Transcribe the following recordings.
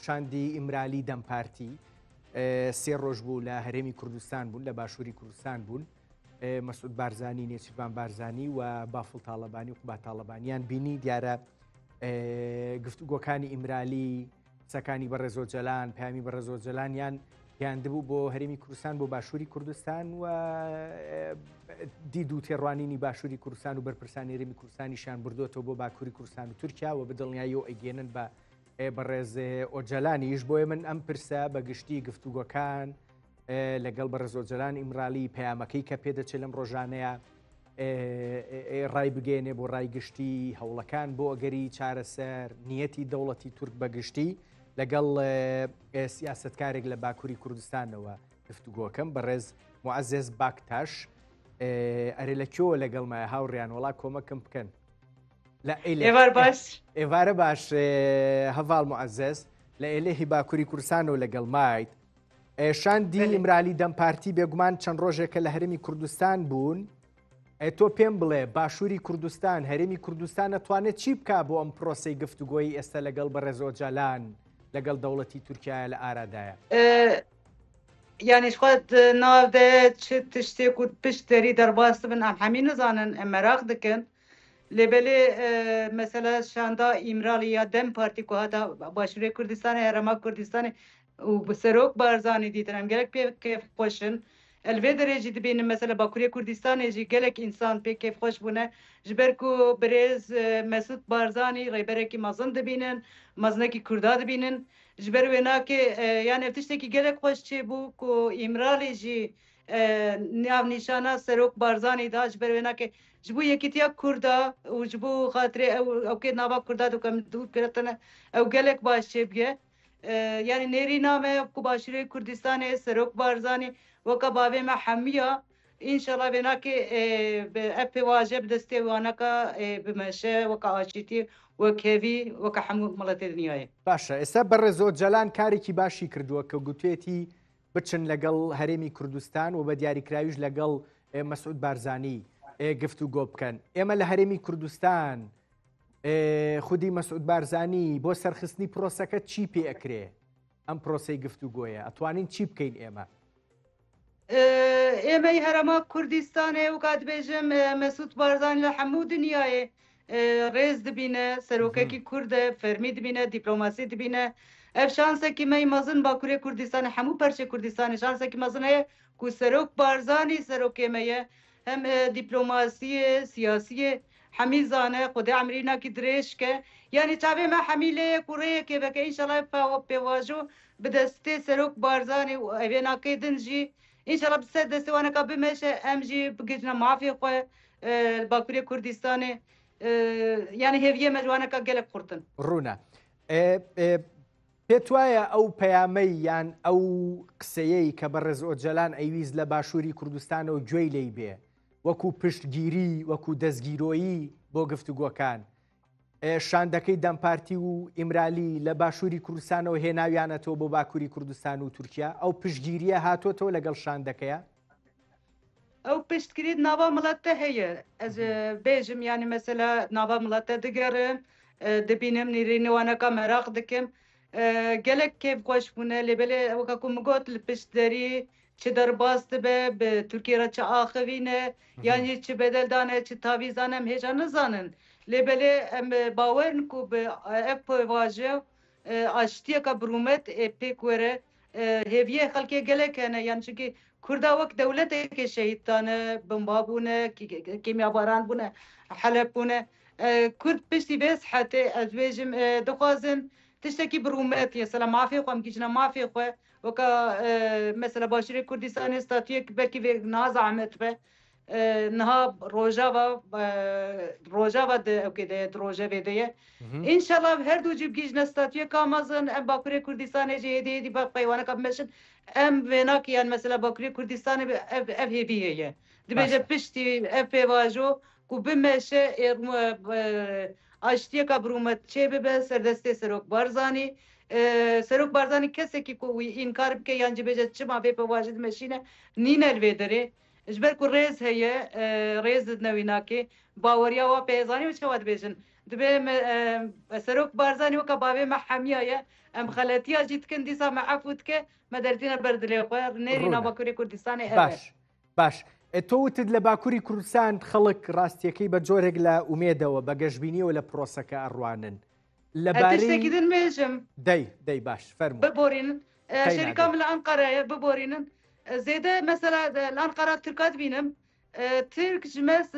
شاندی ئیمرالی دەمپارتی سێ ڕۆژ بوو لە هەرێمی کوردستان بوون لە باشووری کوردستان بوون مەسعود بارزانی نێچیروان بارزانی و بافڵ تاڵەبانی و قوبا تاڵەبانیان بینی دیارە گفتوگۆکانی ئیمرالی سەکانی بەڕێزۆجەلان پامی بەڕێزۆجەلانیان گەیاندبوو بۆ هەرێمی کوردستان بۆ باشووری کوردستان و دید و تێڕوانینی باشووری کوردستان و بەرپرسانی هەرێمی کوردستانیشان بردوۆتەوە بۆ باکووری کوردستان و تورکیا و بەدڵنیاییەوە ئەیگەێنن بە بەڕێز ئۆجەلانیش بۆیە من ئەم پرسە بەگشتی گفتوگۆکان لەگەڵ بەڕێزۆجەلان ئیمرالی پەیامەکەی کە پێدەچێت لەم ڕۆژانەیە ڕای بگەێنێ بۆ ڕایگشتی هەوڵەکان بۆ ئەگەری چارەسەر نیەتی دەوڵەتی تورک بەگشتی لەگەڵ سیاسەتکارێک لە باکووری کوردستانەوە گفتوگۆکەم بەڕێز معەزێز باکتاش ئەرێ لە کێوە لەگەڵمایە هاوڕێیان وڵا کۆمەکەم بکەن ئێوارە باش هەڤاڵ معەزێز لە ئێلێهی باکووری کوردستانەوە لەگەڵ مایت شاندی ئیمرالی دەمپارتی بێگومان چەند ڕۆژێکە لە هەرێمی کوردستان بوون تۆ پێم بڵێ باشووری کوردستان هەرێمی کوردستان دەتوانێت چی بکە بۆ ئەم پرۆسەی گفتوگۆیی ئێستا لەگەڵ بەڕێزۆجەلان لەگەڵ دەوڵەتی تورکیا لە ئارادایە یانیشخوات ناودە چ تشتێک و پشتێری دەرباست بن ئەم هەمی نزانن ئەم مەراق دکن لێبێلێ مەسەلە شاندا ئیمرالی یا دەم پارتی کو هاتا باشووری کوردستانی هەرێما کوردستانی و سەرۆک بارزانی دیتن ئەم گەلک پێ کێف خۆشن ئەلێ دەرێژی دبینن مەسەلە باکووری کوردستانێژی گەلک ئینسان پێ کێف خۆش بوونە ji ber ku birêz Mesud Barzanî rêberekî mezin dibînin mezinekî Kurda dibînin ji ber wê nake yani ev tiştekî gelek xweş çêbû ku îmralê jî navnîşana Serok Barzanî da ji ber wê nake ji bo yekîtiya Kurda û ji bo xatirê ew kê nava Kurda dikim dûr kiretine ew gelek baş çêbige yani nêrî name ku Başûrê Kurdistanê Serok Barzanî weka bavê me hemiya İnşallah benaki ev pêvaje bi destê waneka bimeşe weka aşîtî wekevî weka hemû miletê dinyayê. باشە ئێستا بەڕێزۆجەلان کارێکی باشی کردووە کە گوتوێتی بچن لەگەڵ هەرێمی کوردستان و بە دیاریکراویش لەگەڵ مەسعود بارزانی گفتوگۆ بکەن ئێمە لە هەرێمی کوردستان خودی مەسعود بارزانی بۆ سەرخستنی پرۆسەکە چی پێ ئەکرێ ئەم پرۆسەی گفتوگۆیە ئەتوانین چی بکەین ئێمە ئێمەی هەرەما کوردستانê و کاتبێژم Mesud Barzanî li hemû dinyayê rêz dibîne serokekî Kurd e fermî dibîne dîplomasî dibîne ev şansekî me mezin Bakurê Kurdistanê hemû perçê Kurdistanê şansekî mezin heye ku Serok Barzanî serokê me ye hem dîplomasiyê siyasiyê hemî zane xwedê emirînakî dirêjke yani çavê me hemî lê ku rêyekê veke înşallah pêvajo bi destê Serok Barzanî û evê nakê din jî İnşallah bi ser destê waneka bimeşe em jî bigihîne mafê xwe Bakurê Kurdistanê yani hêviyê me ji waneka gelek qurtin. ڕوونە پێت وایە ئەو پەیامەی یان ئەو قسەیەی کە بەڕێز ئۆجەلان ئەیویست لە باشووری کوردستانەوە گوێی لێی بێ وەکو پشتگیری وەکو دەستگیرۆیی بۆ گفتوگۆکان شاندەکەی دەمپارتی و ئیمرالی لە باشووری کوردستانەوە هێناویانەتەوە بۆ باکووری کوردستان و تورکیا ئەو پشتگیریە هاتوۆتەوە لەگەڵ شاندەکەیە ئەو پشتگیری ناوا مڵەتە هەیە ez bêjim yani mesela nava milete digerim dibînim nêrînêwaneka meraq dikim gelek kêf xweş bûne lêbelê weka ku min got li piştderî çi derbas dibe bi Tirkiye re çi axivîne yanî çi bedeldane çi tavîzan em hêja nizanin lêbelê em bawerin ku bi ev pêvaje aştiyeka birûmet pêk were hêviyê xelkê gelek hene yani çikî Kurda wek dewletekê şehîd dane bomba bûne kîmyabaran bûne Heleb bûne Kurd piştî vê sihetê ez bêjim dixwazin tiştekî birûmet mesela mafê xwe em gîjine mafê xwe weka mesela Başûrê Kurdistanê statûyek belkî vê niha zehmet be niha rojava de evkê de rojevê de ye İnşallah her du cî bigîjine statûyeka mezin em Bakurê Kurdistanê jî hêdî hêdî peywaneka bimeşin em vê nakiyan mesela Bakurê Kurdistanê ev hêvî heye dibêje piştî ev pêvajo ku bimeşe aştiyeka birûmet çê bibe serdestê Serok Barzanî Serok Barzanî kesekî ku wî înkar bike yan cibêje çima vê pêvajê dimeşîne nîne li vê derê ji ber ku rêz heye rêz didine wî nakê baweriya wa pêzanî û çawa dibêjin دبي سروك بارزاني وكا بابي مع حميايا ام خالتيا جيت كن ديسا مع عفوتك ما درتينا بردلي خويا نيرينا باكوري كردستاني باش تۆوتت لە باکووری کوردستان خەڵک ڕاستیەکەی بە جۆرێک لە ئومێدەوە بە گەشتبینیەوە لە پرۆسەکە ئەڕوانن لەبارەی مێژم دەی باش فەرموو ببورين شركة من أنقرة ببورين زيادة مثلا الأنقرة تركات بينم ترك جمس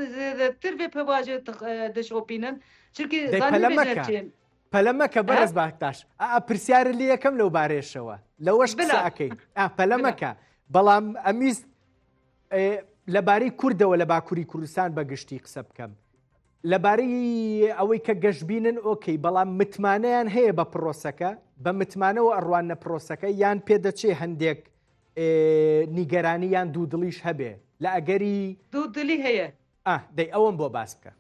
ترفي بواجه دشوبينن شركة زاني بيجرتين پەلەمەکە بەرز باکتاش پرسیارە لێ یەکەم لەو بارێشەوە لەوەش قسەکەین پەلەمەکە بەڵام ئەمیست لەبارەی کوردەوە لە باکووری کوردستان بەگشتی قسە بکەم لەبارەی ئەوەی کە گەشتبینن ئۆکەی بەڵام متمانەیان هەیە بە پرۆسەکە بە متمانەوە ئەڕوانە پرۆسەکە یان پێدەچێ هەندێک نیگەرانی یان دوودڵیش هەبێ لە ئەگەری دوودڵی هەیە دەی ئەوەم بۆ باس بکە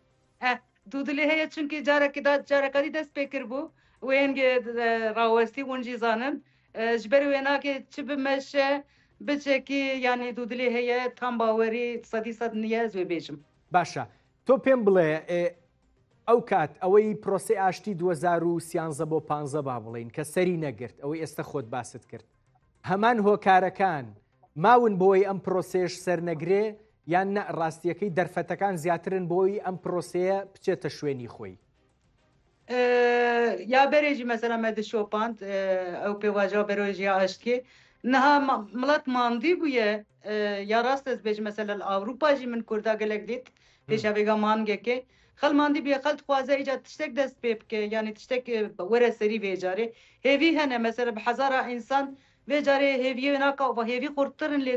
دوودڵی هەیە چونکی جارەکەی دەست پێکرد بوو وێنگێ ڕاوەستی ونجی زانن ji ber wê nake çi bimeşe biçekî yanî dûdilê heye tam bawerî sedî sed niye ez vê bêjim باشە تۆ پێم بڵێ ئەو کات ئەوەی پرۆسی ئاشتی 2013 بۆ 15 با بڵین کە سەری نەگرت ئەوەی ئێستا خۆت باست کرد هەمان هۆکارەکان ماون بۆی ئەم پرۆسێش سەرنەگرێ یان نە ڕاستیەکەی دەرفەتەکان زیاترن بۆی ئەم پرۆسەیە بچێتە شوێنی خۆی یا berêjî mesela me dişopand ew pêvaja berojîya aştî niha milet mandî bûye ya rast ez bêjim mesela li Awropa jî min Kurda gelek dît pêşavêga mangekê xel mandî bûye xel dixwaze îca tiştek dest pê bike yanî tiştek were serî vê carê hêvî hene mesela bi hezara însan vê carê hêviyê naka hêvî xurttirin lê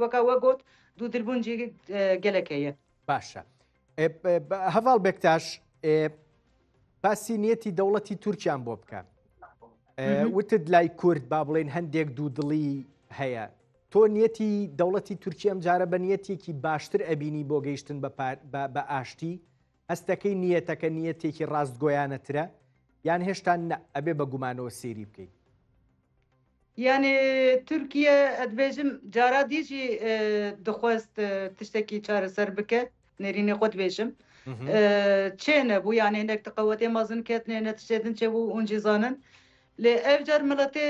weka we got dûdilbûn jî gelek heye باشە هەڤاڵ بێکتاش باسی نیەتی دەوڵەتی تورکیان بۆ بکە وتت لای کورد با بڵێن هەندێک دوودڵی هەیە تۆ نیەتی دەوڵەتی تورکی ئەم جارە بە نیەتێکی باشتر ئەبینی بۆ گەیشتن بە ئاشتی هەستەکەی نیەتەکە نیەتێکی ڕاستگۆیانەترە یان هێشتا ئەبێ بە گومانەوە سێری بکەیت یعنی تورکیە ئەدبێژم جارا دیژی دەخواست تشتێکی چارەسەر بکە نێرینێ خۆت بێژم چێنە بوو یانێ هەندێک تقەوەتێ مەزن کردنێنە تشتێدن چێ بوو ئونجی زانن لێ ئەفجار مڵەتێ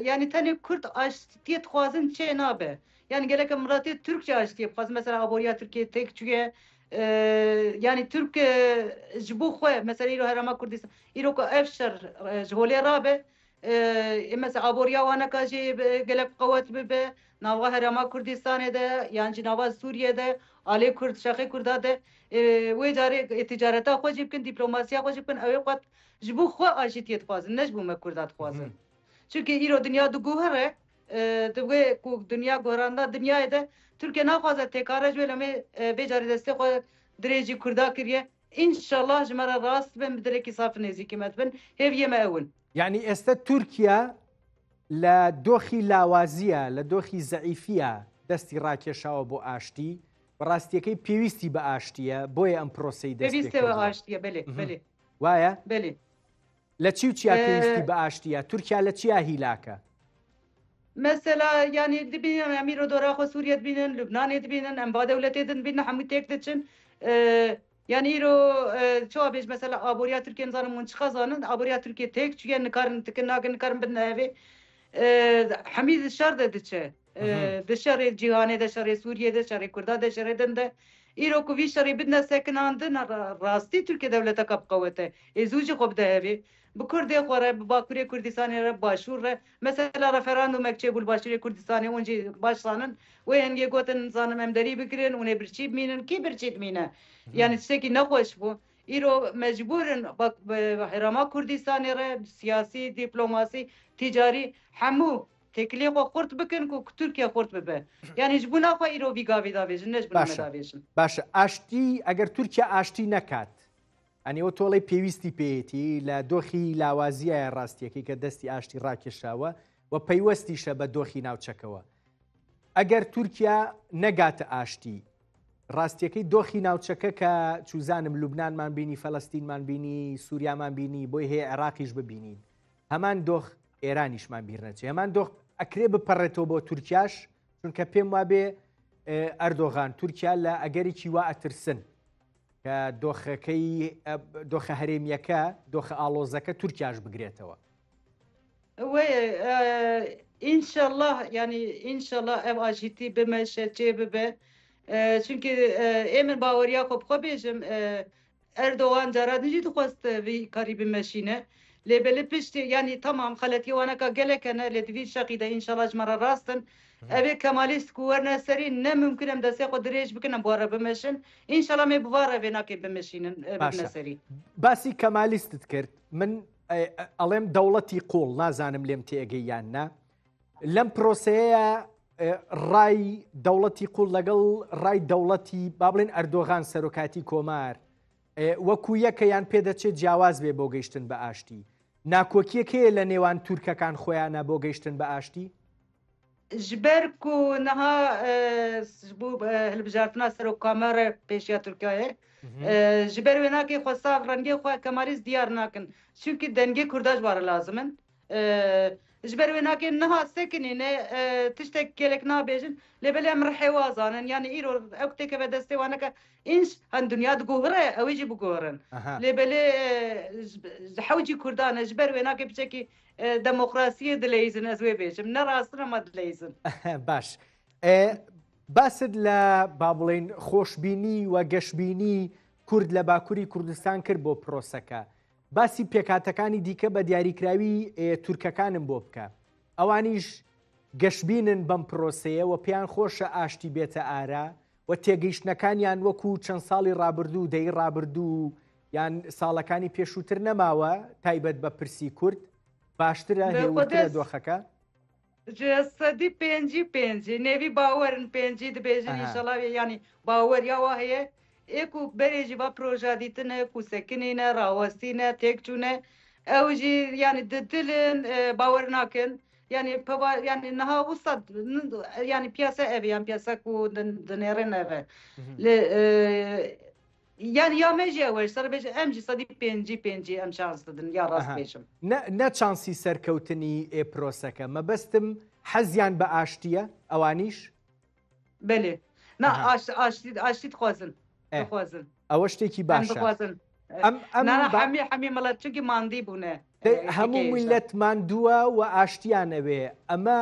ینی تەنێ کورد ئاشتیت خوازن چێ نابێ یان gelek مڵەتێ تورکچە ئاشتیە بخواز مەسەلا ئابۆریا تورکیە تێک چویە yani Türk ji bo xwe mesela îro Herêma Kurdistan îro ku ev şer ji holê rabe mesela aboriya waneka jî gelek qewet bibe nava Herêma Kurdistanê de yan jî nava Sûriyê de alê Kurd şexê Kurda de wê carê ticareta xwe jî bikin dîplomasiya xwe jî bikin ew ê qet ji bo xwe ajîtiye dixwazin ne ji bo me Kurda dixwazin çünkü îro dinya diguhere divê ku dinya guheranda dinyayê de Türkiye naxwaze têkare ji wê lemê vê carê destê xwe dirêjî Kurda kiriye İnşallah ji me re rast bin bi direkî saf nêzîkî me dibin hêviyê me ewin یعنی ئێستا تورکیا لە دۆخی لاوازیە لە دۆخی زەعیفیە دەستی ڕاکێشاوە بۆ ئاشتی بەڕاستیەکەی پێویستی بە ئاشتیە بۆیە ئەم پرۆسەی پێویستەوە ئاشتیە بلێ وایە بلێ لە چی و چیا پێویستی بە ئاشتیە تورکیا لە چیا هیلاکە mesela yani dibinin emîro doraxwe Sûriye dibînin Lubnanê dibînin em va dewletê din bînin hemû têk diçin yani îro çawa bêj mesela aboriya Tirkiye nizanim hûn çi xezanin aboriya Tirkiye têk çûye nikarin tikin nakin nikarin bidin evê hemî di şer de diçe di şerê cîhanê de şerê Sûriye de şerê Kurda de şerê din de îro ku vî şerê bidine sekinandin rastî Tirkiye dewleteka biqewete êzû jî xwe bide evê bi Kurdê xwe re bi Bakurê Kurdistanê re başûr re mesela referandumek çêbû li Başûrê Kurdistanê hûn jî baş zanin wê hingê gotin zanim em derî bikirin hûn ê birçî bimînin kî birçî dimîne yani tiştekî nexweş bû îro mecbûrin Herêma Kurdistanê re siyasî dîplomasî tîcarî hemû têkiliyê xwe xurt bikin ku Tirkiye xurt bibe yani ji bo naxwe îro vî gavê davêjin ne ji bo me davêjin باشە ئاشتی ئەگەر تورکیا ئاشتی نەکات ئەنیەوە تۆڵی پێویستی پێێتی لە دۆخی لاوازیە ڕاستیەکەی کە دەستی ئاشتی ڕاکێشاوە و پەیوەستیشە بە دۆخی ناوچەکەوە ئەگەر تورکیا نەگاتە ئاشتی ڕاستیەکەی دۆخی ناوچەکە کە چوزانم لوبنانمان بینی فەلەستینمان بینی سووریامان بینی بۆی هەیە عێراقیش ببینین هەمان دۆخ ئێرانیشمان بیر نەچێ هەمان دۆخ ئەکرێ بپەڕێتەوە بۆ تورکیاش چونکە پێم وابێ ئەردۆغان تورکیا لە ئەگەرێکی وا ئەترسن کە دۆخە هەرێمیەکە دۆخە ئاڵۆزەکە تورکیاش بگرێتەوە. وێ ئینشەڵڵاه ینی ئینشەڵڵا ئەو ئاژیتی بمەشە چێ ببێ چونکی ئێمە باوەریا خۆ بخۆ بێژم ئەردۆوان جارات نجی دخواست وی کاری بمەشینە لێبێ پشتی ینی تەمام خەلەتیوانەکە گەلێکەنە لێ دوی شەقیدە ئینشەڵا ژمەرە ڕاستن ئەوێ کەمالیست وەرنە سەری نەممکنم دەستێ خۆ درێژ بکنم بۆرە بمەشن ئینشەڵا مێ بوارە بێ ناکەی بمەشینن سەری باسی کەمالیستت کرد من ئەڵێم دەوڵەتی قوڵ نازانم لێم تێگەی یاننا لەم پرۆسەیە ڕای دەوڵەتی قوڵ لەگەڵ ڕای دەوڵەتی با بڵێن ئەردۆغان سەرۆکاتی کۆمار وەکو یەکە یان پێدەچێت جیاواز بێ بۆ گەیشتن بە ئاشتی ناکۆکیەکەیە لە نێوان تورکەکان خۆیانە بۆ گەیشتن بە ئاشتی ژبەرک و نەها بوو هەلبژارتنا سەرۆک کۆمارە پێشیا تورکایە ژبەر وێ ناکەی خۆساف ڕەنگەی خۆ کەمالیست دیار ناکەن چونکی دەنگی کورداش وارە لازمن ژبەر وێ ناکەین نەها سێکنینێ تشتێک کێلێک نابێژن لێبێ ئەم ڕحێوازانن یانی ئیرۆ ئەو کتێکە بە دەستێوانەکە ئینش هەن دنیا دگۆڕێ ئەوەیجی بگۆڕن لێبێ حەوجی کوردانە ژبەر وێ ناکەی بچێکی دەموکراسیە دلەیزن ئەزوێ بێژم نەڕاستنەمە دلەیزن باش باست لە با بڵێن خۆشببینی و گەشتبینی کورد لە باکووری کوردستان کرد بۆ پرۆسەکە باسی پێکاتەکانی دیکە بە دیاریکراوی تورکەکانم بۆ بکە ئەوانیش گەشتبینن بەم پرۆسەیە و پێیان خۆشە ئاشتی بێتە ئارا و تێگەیشتنەکانیان وەکو چەند ساڵی ڕابردوو دەی ڕابردوو یان ساڵەکانی پێشووتر نەماوە تایبەت بە پرسی کورد باشترە هێوترە دۆخەکە سەدی پێنجی نێوی باوەرن پێنجی دەبێژن ئینشەڵاوی ینی باوەریاوە هەیە ئێک و بەرێژی با پرۆژا دیتنە کوسەکنینە ڕاوەستینە تێکچوونە ئەوژی ینی ددلن باوەر ناکەن ینی ینی نەها وسە ینی پیاسە ئەڤ یان پیاسەک و دنێڕێ نەڤە یان یا مێژی ئەوەش سەر بێژ ئەمجی سەدی پێنجی ئەم شانس ددن یا ڕاست بێژم نەچانسی سەرکەوتنی پرۆسەکە مەبەستم حەزیان بە ئاشتیە ئەوانیش بەێ نا ئاشتیت خوازن ئەوە شتێکی باشە هەمی مەڵەت چونکی ماندی بوونە هەموو میلەت ماندووە و ئاشتیانەوێ ئەمە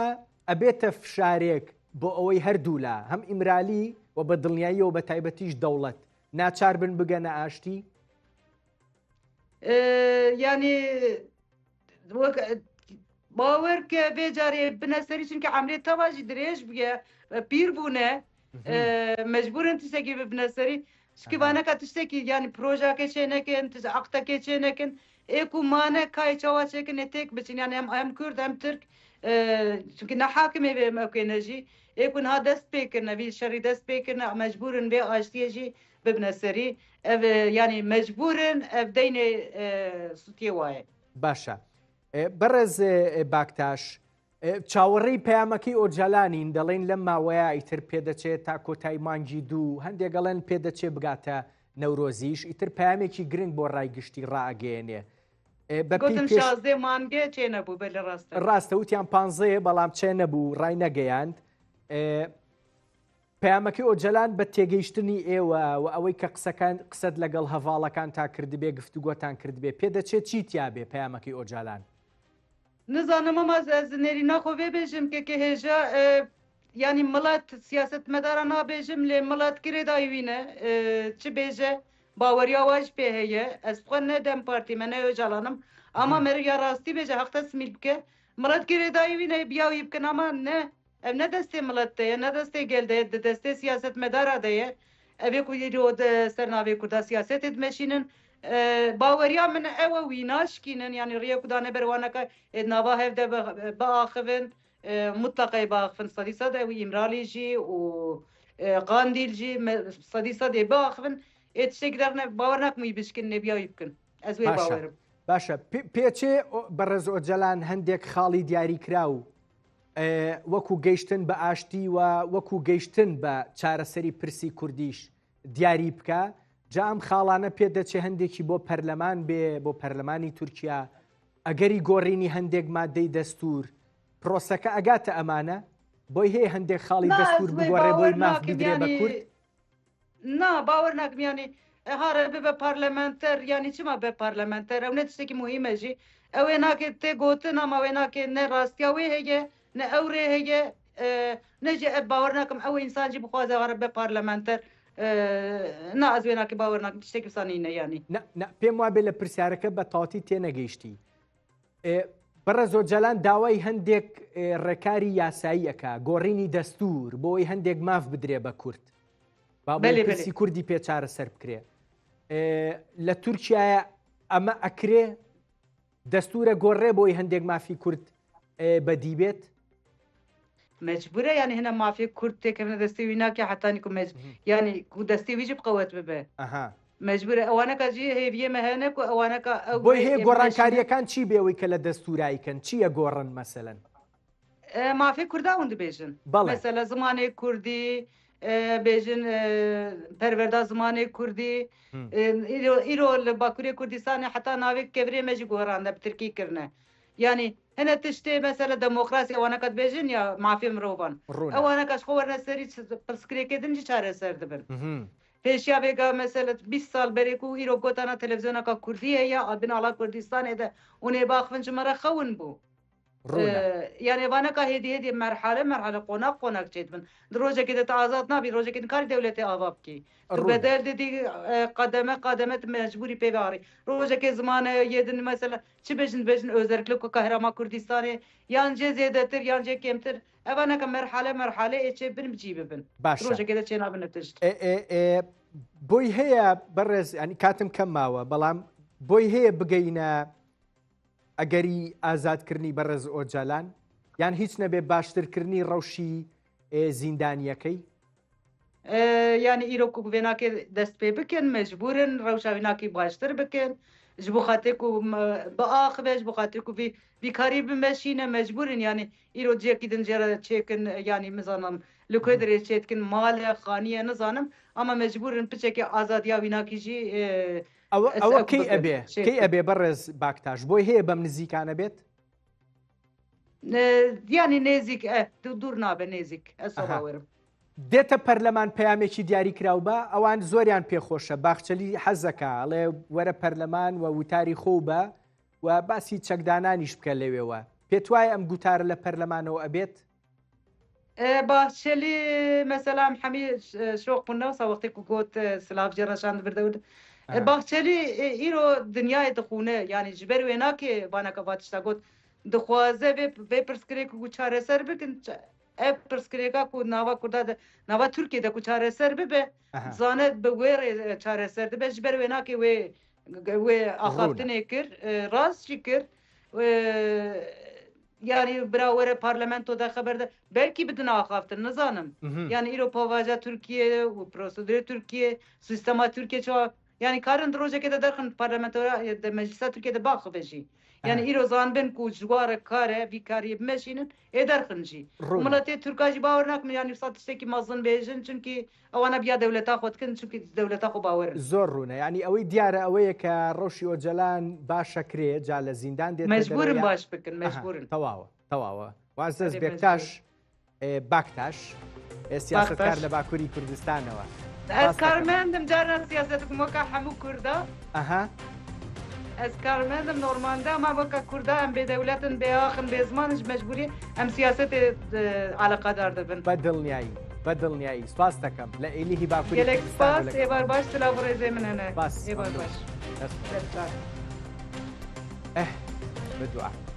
ئەبێتە فشارێک بۆ ئەوەی هەردوولا هەم ئیمرالی و بە دڵنیایی و بە تایبەتیش دەوڵەت ناچار بن بگەنە ئاشتی ینی باوەر کە بێجارێ بنەسەری چونکە عملێت تەواژی درێژ بگە پیر بوونە مەجبورن تشتێکی ببنەسەری شکیبانەکە تشتێکی ینی پرۆژاکە چێ نەکەن عقتەکە چێ نەکەن ئێک و مانە کای چاوا چێکن تێک بچین یان ئەم کورد ئەم ترک چونکە نەحاکمێ بێ ئەوکێنەژی ئێکونها دەست پێکردنەوی شەڕی دەست پێکردن مەجبورن بێ ئاشتیەژی ببنەسەری ئەv ینی مەجبورن ئەv دەینێ سوتیە وایە باشە بەڕێز باکتاش چاوەڕێی پەیامەکەی ئۆجالانین دەڵێن لەم ماوەیە ئیتر پێدەچێت تا کۆتای مانگی دوو هەندێکگەڵێن پێدەچێت بگاتە نەورۆزیش ئیتر پەیامێکی گرنگ بۆ ڕایگشتی ڕائگەێنێ مانگێ چێ نەبوو بە لە ڕاستە وتیان 15 بەڵام چێ نەبوو ڕای نەگەیاند پەیامەکەی ئۆجەلان بە تێگەیشتنی ئێوە و ئەوەی کە قسەت لەگەڵ هەڤاڵەکان تا کردبێ گفتوگۆتان کردبێ پێدەچێت چی تیا بێ پەیامەکەی ئۆجالان نزانم ئەمە زنێری ناخۆ بێ بێژم کە هێژە ینی مڵەت سیاست مەدارە نابێژم لێ مڵەت کرێداوینە چ بێژە باوەریاواش پێ هەیە ئەس بخۆ نەدەم پارتی منە ئۆجالانم ئەما مەریا ڕاستی بێژە حەقتە سمیل بکە مڵەت کرێداوینە بیاوی بکەن ئەما نە ئەم نەدەستێ مڵەتەیە نەدەستێ گەلدەیە دەستێ سیاست مەدارا دەیە ئەوێ کویرۆ سەرناوێ کووردا سیاسەتێت مەشینن باوەریا من ئەوە وی ناشکینن ینی ڕێ کودانە بەروانەکە ناوا هەفدە بەئاخڤن مطلقی باخفن سەدی سەدە و ئیمرالیژی و قاندیلجی سەدی سەدێ باخفن تشتێک باوەڕ ناکمووی بشکن نێبیاوی بکن ئەس وێ باوەرم باشە پێچێ بەڕێز ئۆجەلان هەندێک خاڵی دیاریکرا و وەکو گەیشتن بە ئاشتی و وەکو گەیشتن بە چارەسەری پرسی کوردیش دیاری بکە جا ئەم خاڵانە پێدەچێ هەندێکی بۆ پەرلەمان بێ بۆ پەرلەمانی تورکیا ئەگەری گۆڕینی هەندێک مادەی دەستور پرۆسەکە ئەگاتە ئەمانە بۆی هەیە هەندێک خاڵی دەستور بگۆڕێ بۆی ماف بدرێ بە کورد نا باوەڕ ناکمیانی هاره به پارلمانتر یعنی چی ما به پارلمانتر او نه تشتکی مهمه جی او ناکه ته گوتن اما او ناکه نه راستیاوی هیه نه اوره هیه نه جی باور نکم او انسان جی بخوازه هاره به پارلمانتر نه از وی ناکه باور نکم تشتکی سانینه یعنی نه پێم وابێ لە پرسیارەکە بە تاواتی تێنەگەیشتی بەڕێزۆ جەلان داوای هەندێک ڕێکاری یاساییەکە گۆڕینی دەستور بۆی هەندێک ماف بدرێ بە کورد پرسی کوردی پێچارە سەر بکرێ لە تورکایە ئەمە ئەکرێ دەستورە گۆڕێ بۆی هەندێک مافی کورد بەدی بێت مجبوره يعني هنا ما في كرد تكرنا دستي ويناك حتى نكون يعني دستي ويجي بقوات ببه مجبوره اوانا كجي هي بيه مهنك واوانا كا بوي هي غوران كاريكان چی بيوي كلا دستورای كان چی غورن مثلا ما في كرداوند بيجن مثلا زمانه كردي بيجن پروردا زمانه كردي ايرو باكوري كردستان حتى ناوي كبري مجي غوران ده بتركي كرنا يعني هنا تشتي مثلا ديمقراطية وانا قد بيجن يا ما في مروبان وانا كاش خورنا سري بسكري كدن جي چاره سر دبن پیشیا بگا مثلا 20 سال بریکو ایرو گوتانا تلویزیونا کا کردیه یا ابن علا کردستان ده اونه باخفنج مرا خون بو يعني وانا کا هدي مرحله قوناق جدبن دروجه كده تعازات نبي روجه كده كار دولتي اباب کی تو بدل دي قدمت مجبوری پیواری روجه که زمانه یدن مثلا چی بجن özerklik و kahraman کردستان یانجه زیادتر یانجه کمتر اوانا کا مرحله اچ بن بجيب بن روجه كده چنا بنتج بوی هەیە بەڕێز ینی کاتم کەم ماوە بەڵام بۆی هەیە بگەینە ئەگەری ئازادکردنی بەڕێز ئۆجالان یان هیچ نەبێ باشترکردنی ڕەوشی زیندانیەکەی یعنی ئیرۆ وێناکێ دەست پێ بکەن مەجبورن ڕەوشاویناکی باشتر بکەن ji bo xatir ku biaxibe ji bo xatir ku vîkarî bimeşîne mecbûrin yanî îro ciyekî din jê re çêkin yanî mizanim li ku derê çêtkin malê xaniye nizanim ama mecbûrin piçekê azadiya wînakî jî ئەوە کەی ئەبێ بەڕێز باکتاش بۆی هەیە بەم نزیکانە بێت yanî nêzik dûr nabe nêzik ez bawerim دێتە پەرلەمان پەیامێکی دیاریکرااو بە ئەوان زۆریان پێخۆشە باخچەلی حەزەکە ئەڵێ وەرە پەرلەمان و وتاری خۆ بە و باسی چەکدانانیش بکە لەوێەوە پێت وایە ئەم گوتارە لە پەرلەمانەوە ئەبێت باخچەلی مەسەلام هەمی شۆق بوونەوە ساوەختی و گوت سلااف جێڕەشان بردەوت باخچەلی ئیرۆ دنیای دخونە ینی ji ber wê nakê baneka vatişta got dixwaze vê pirsgirêk ku çareser bikin ev pirsgirêka ku nava Kurda de nava Tirkiye de ku çareser bibe zane bi wê rê çareser dibe ji ber wê nakê wê axaftinê kir rast jî kir yani bira were parlamentoda xeber de belkî bidin axaftin nizanim yani îro pavaja Tirkiye û prosedûrê Tirkiye sistema Tirkiye çawa yani karin rojekê de derxin parlamentora de meclisa Tirkiye de baxibe jî yani îro zanbin ku ji ware kare vî kariyê bimeşînin ê derxin jî miletê Tirka jî bawer nakin yani sa tiştekî mezin bêjin çunkî ewana biya dewleta xwe dikin çunkî dewleta xwe bawerin زۆر ڕوونە ینی ئەوەی دیارە ئەوەیە کە ڕەوشی ئۆجەلان باشەکرێ جا لە زیندان دێت مەجبورن باش بکن مەجبورن تەواوە وازدەست بێکتاش باکتاش سیاسەتکار لە باکووری کوردستانەوە ez karmendim caran siyasetim weka hemû Kurda ez karmendim normalde ama weka Kurda em bêdewletin bêaxin bê ziman ji mecburî em siyasetê alaqadar dibin بەدڵنیایی سپاس دەکەم لە ئێلیهی باکووری gelek spas êvar baş tila rêzê min hene ێوار باش بدوعە